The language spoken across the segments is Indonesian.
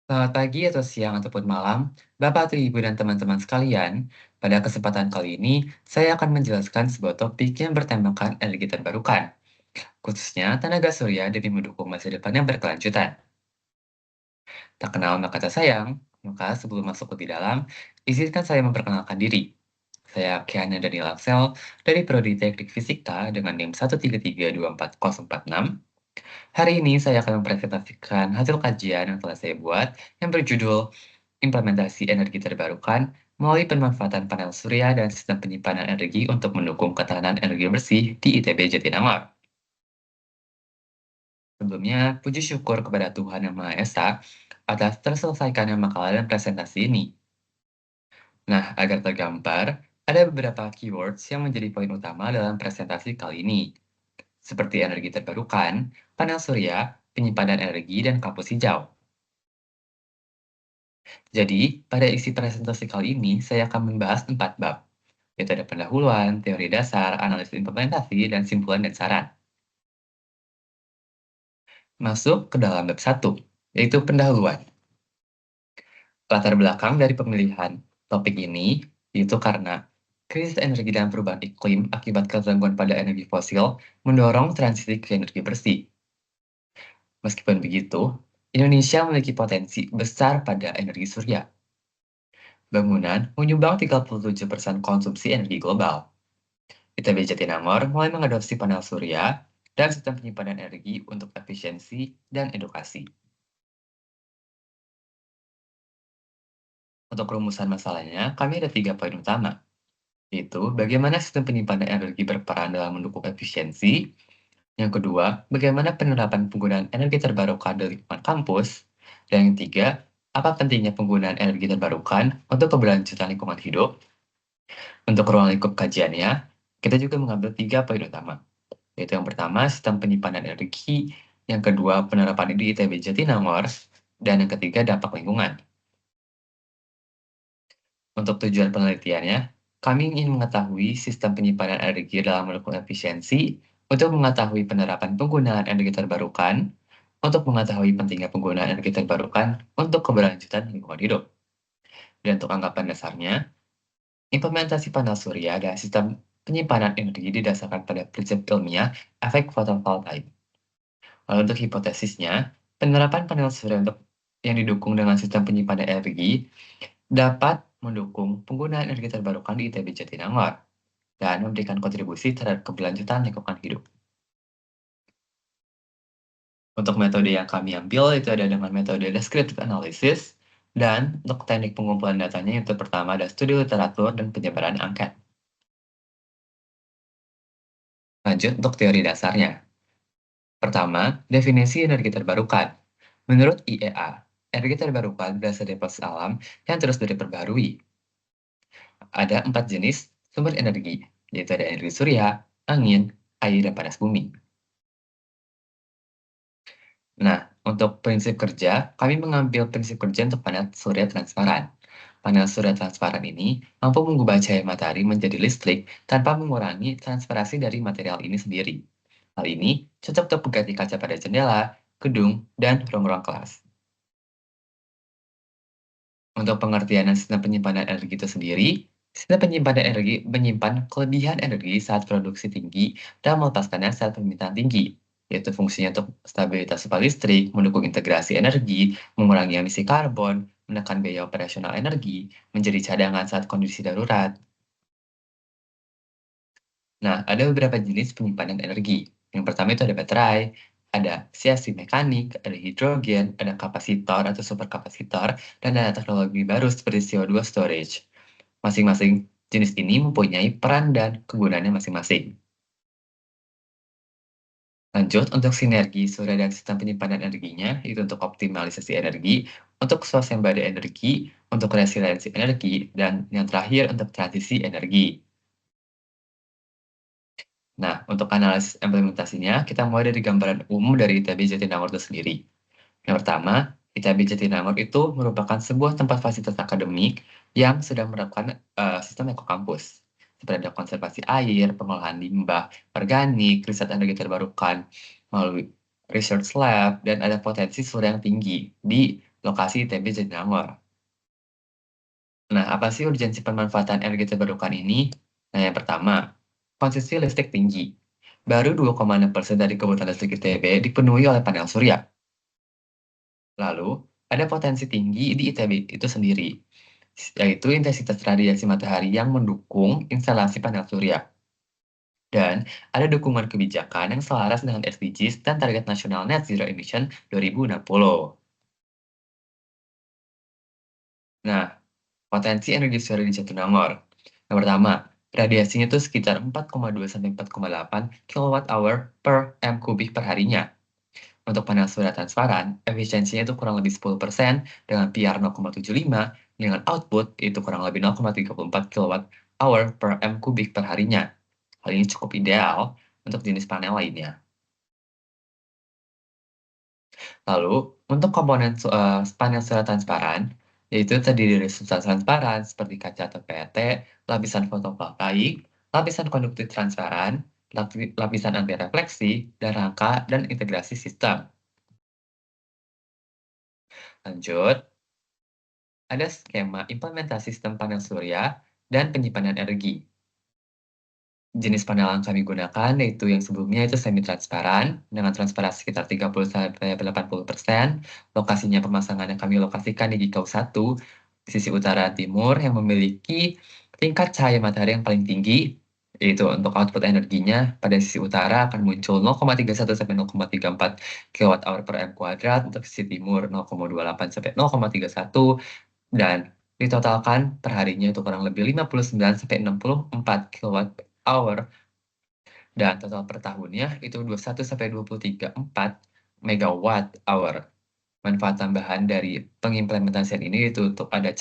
Selamat pagi atau siang ataupun malam, Bapak atau Ibu dan teman-teman sekalian. Pada kesempatan kali ini, saya akan menjelaskan sebuah topik yang bertemakan energi terbarukan, khususnya tenaga surya demi mendukung masa depan yang berkelanjutan. Tak kenal maka tak sayang, maka sebelum masuk lebih dalam, izinkan saya memperkenalkan diri. Saya Kiana Daniel Axel dari Prodi Teknik Fisika dengan NIM 133240046. Hari ini saya akan mempresentasikan hasil kajian yang telah saya buat yang berjudul Implementasi energi terbarukan melalui pemanfaatan panel surya dan sistem penyimpanan energi untuk mendukung ketahanan energi bersih di ITB Jatinangor. Sebelumnya, puji syukur kepada Tuhan Yang Maha Esa atas terselesaikannya makalah dan presentasi ini. Nah, agar tergambar, ada beberapa keywords yang menjadi poin utama dalam presentasi kali ini, seperti energi terbarukan, panel surya, penyimpanan energi, dan kampus hijau. Jadi, pada isi presentasi kali ini, saya akan membahas 4 bab, yaitu ada pendahuluan, teori dasar, analisis implementasi, dan simpulan dan saran. Masuk ke dalam bab 1, yaitu pendahuluan. Latar belakang dari pemilihan topik ini, yaitu karena krisis energi dan perubahan iklim akibat ketergantungan pada energi fosil mendorong transisi ke energi bersih. Meskipun begitu, Indonesia memiliki potensi besar pada energi surya. Bangunan menyumbang 37% konsumsi energi global. ITB Jatinangor mulai mengadopsi panel surya dan sistem penyimpanan energi untuk efisiensi dan edukasi. Untuk rumusan masalahnya, kami ada 3 poin utama, yaitu bagaimana sistem penyimpanan energi berperan dalam mendukung efisiensi, yang kedua, bagaimana penerapan penggunaan energi terbarukan di lingkungan kampus, dan yang ketiga, apa pentingnya penggunaan energi terbarukan untuk keberlanjutan lingkungan hidup. Untuk ruang lingkup kajiannya, kita juga mengambil 3 poin utama, yaitu yang pertama, sistem penyimpanan energi, yang kedua, penerapan di ITB Jatinangor, dan yang ketiga, dampak lingkungan. Untuk tujuan penelitiannya, kami ingin mengetahui sistem penyimpanan energi dalam mendukung efisiensi, untuk mengetahui penerapan penggunaan energi terbarukan, untuk mengetahui pentingnya penggunaan energi terbarukan untuk keberlanjutan lingkungan hidup. Dan untuk anggapan dasarnya, implementasi panel surya dan sistem penyimpanan energi didasarkan pada prinsip ilmiah efek fotovoltaik. Lalu untuk hipotesisnya, penerapan panel surya yang didukung dengan sistem penyimpanan energi dapat mendukung penggunaan energi terbarukan di ITB Jatinangor dan memberikan kontribusi terhadap keberlanjutan lingkungan hidup. Untuk metode yang kami ambil itu ada dengan metode descriptive analysis, dan untuk teknik pengumpulan datanya itu pertama ada studi literatur dan penyebaran angket. Lanjut untuk teori dasarnya. Pertama, definisi energi terbarukan. Menurut IEA, energi terbarukan berasal dari proses alam yang terus diperbarui. Ada 4 jenis sumber energi, yaitu ada energi surya, angin, air, dan panas bumi. Nah, untuk prinsip kerja, kami mengambil prinsip kerja untuk panel surya transparan. Panel surya transparan ini mampu mengubah cahaya matahari menjadi listrik tanpa mengurangi transparasi dari material ini sendiri. Hal ini cocok untuk pengganti kaca pada jendela, gedung, dan ruang-ruang kelas. Untuk pengertian dan sistem penyimpanan energi itu sendiri, sistem penyimpanan energi menyimpan kelebihan energi saat produksi tinggi dan melepaskannya saat permintaan tinggi, yaitu fungsinya untuk stabilitas supply listrik, mendukung integrasi energi, mengurangi emisi karbon, menekan biaya operasional energi, menjadi cadangan saat kondisi darurat. Nah, ada beberapa jenis penyimpanan energi. Yang pertama itu ada baterai, ada CFC mekanik, ada hidrogen, ada kapasitor atau superkapasitor, dan ada teknologi baru seperti CO2 storage. Masing-masing jenis ini mempunyai peran dan kegunaannya masing-masing. Lanjut, untuk sinergi surya dan sistem penyimpanan energinya, itu untuk optimalisasi energi, untuk swasembada energi, untuk resiliensi energi, dan yang terakhir untuk transisi energi. Nah, untuk analisis implementasinya, kita mulai dari gambaran umum dari ITB Jatinangor itu sendiri. Yang pertama, ITB Jatinangor itu merupakan sebuah tempat fasilitas akademik yang sedang menerapkan sistem ekokampus. Seperti ada konservasi air, pengolahan limbah organik, riset energi terbarukan melalui research lab, dan ada potensi surya yang tinggi di lokasi ITB Jatinangor. Nah, apa sih urgensi pemanfaatan energi terbarukan ini? Nah, yang pertama, konsumsi listrik tinggi. Baru 2,6% dari kebutuhan listrik ITB dipenuhi oleh panel surya. Lalu, ada potensi tinggi di ITB itu sendiri, yaitu intensitas radiasi matahari yang mendukung instalasi panel surya. Dan ada dukungan kebijakan yang selaras dengan SDGs dan target nasional Net Zero Emission 2060. Nah, potensi energi surya di Jatinangor. Yang pertama, radiasinya itu sekitar 4,2 sampai 4,8 kWh per M kubik per harinya. Untuk panel surya transparan, efisiensinya itu kurang lebih 10% dengan PR 0,75 dengan output itu kurang lebih 0,34 kWh per M kubik per harinya. Hal ini cukup ideal untuk jenis panel lainnya. Lalu, untuk komponen panel surya transparan, yaitu terdiri dari substrat transparan seperti kaca atau PET, lapisan fotovoltaik, lapisan konduktif transparan, lapisan anti refleksi, dan rangka dan integrasi sistem. Lanjut, ada skema implementasi sistem panel surya dan penyimpanan energi. Jenis panel yang kami gunakan yaitu yang sebelumnya itu semi-transparan dengan transparansi sekitar 30-80%. Lokasinya pemasangan yang kami lokasikan di Gikau 1, di sisi utara timur yang memiliki tingkat cahaya matahari yang paling tinggi, yaitu untuk output energinya pada sisi utara akan muncul 0,31 sampai 0,34 kWh per M kuadrat, untuk sisi timur 0,28 sampai 0,31, dan ditotalkan per harinya itu kurang lebih 59 sampai 64 kWh, dan total per tahunnya itu 21 sampai 23,4 megawatt hour. Manfaat tambahan dari pengimplementasian ini itu untuk adanya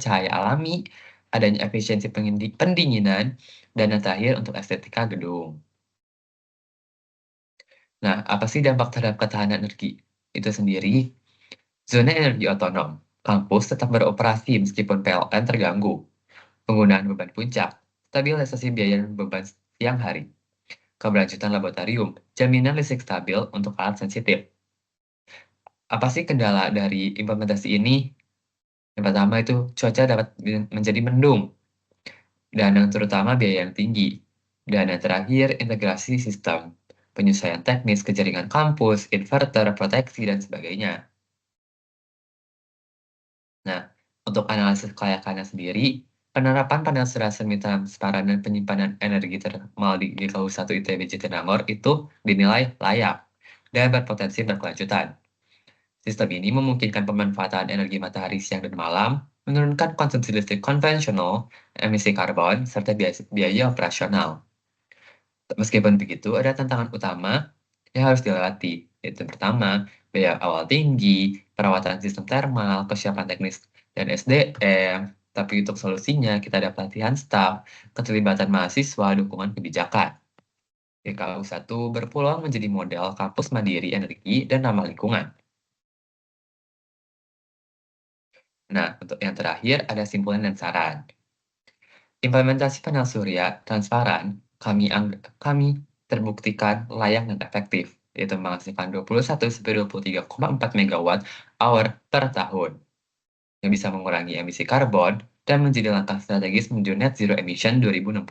cahaya alami, adanya efisiensi pendinginan, dan yang terakhir untuk estetika gedung. Nah, apa sih dampak terhadap ketahanan energi itu sendiri? Zona energi otonom. Kampus tetap beroperasi meskipun PLN terganggu. Penggunaan beban puncak. Stabilisasi biaya dan beban siang hari. Keberlanjutan laboratorium. Jaminan listrik stabil untuk alat sensitif. Apa sih kendala dari implementasi ini? Yang pertama itu cuaca dapat menjadi mendung, dan yang terutama biaya yang tinggi. Dan yang terakhir, integrasi sistem, penyesuaian teknis ke jaringan kampus, inverter, proteksi, dan sebagainya. Nah, untuk analisis kelayakannya sendiri, penerapan panel surya semi transparan dan penyimpanan energi termal di GKU 1 ITB Jatinangor itu dinilai layak dan berpotensi berkelanjutan. Sistem ini memungkinkan pemanfaatan energi matahari siang dan malam, menurunkan konsumsi listrik konvensional, emisi karbon, serta biaya operasional. Meskipun begitu, ada tantangan utama yang harus dilewati, yaitu pertama, biaya awal tinggi, perawatan sistem termal, kesiapan teknis, dan SDM. Tapi untuk solusinya, kita ada pelatihan staf, keterlibatan mahasiswa, dukungan kebijakan. GKU 1 berpeluang menjadi model kampus mandiri energi dan ramah lingkungan. Nah, untuk yang terakhir ada simpulan dan saran. Implementasi panel surya transparan kami terbuktikan layak dan efektif, yaitu menghasilkan 21-23,4 megawatt hour per tahun, yang bisa mengurangi emisi karbon dan menjadi langkah strategis menuju net zero emission 2060.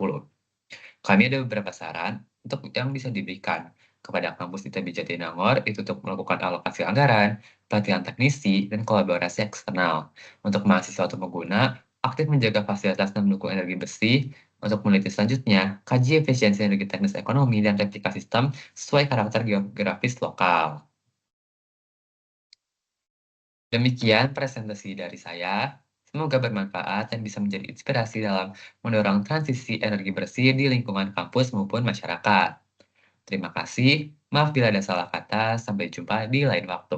Kami ada beberapa saran untuk yang bisa diberikan kepada kampus ITB Jatinangor itu untuk melakukan alokasi anggaran, pelatihan teknisi, dan kolaborasi eksternal. Untuk mahasiswa atau pengguna, aktif menjaga fasilitas dan mendukung energi bersih. Untuk meneliti selanjutnya, kaji efisiensi energi teknis ekonomi dan replika sistem sesuai karakter geografis lokal. Demikian presentasi dari saya. Semoga bermanfaat dan bisa menjadi inspirasi dalam mendorong transisi energi bersih di lingkungan kampus maupun masyarakat. Terima kasih. Maaf bila ada salah kata. Sampai jumpa di lain waktu.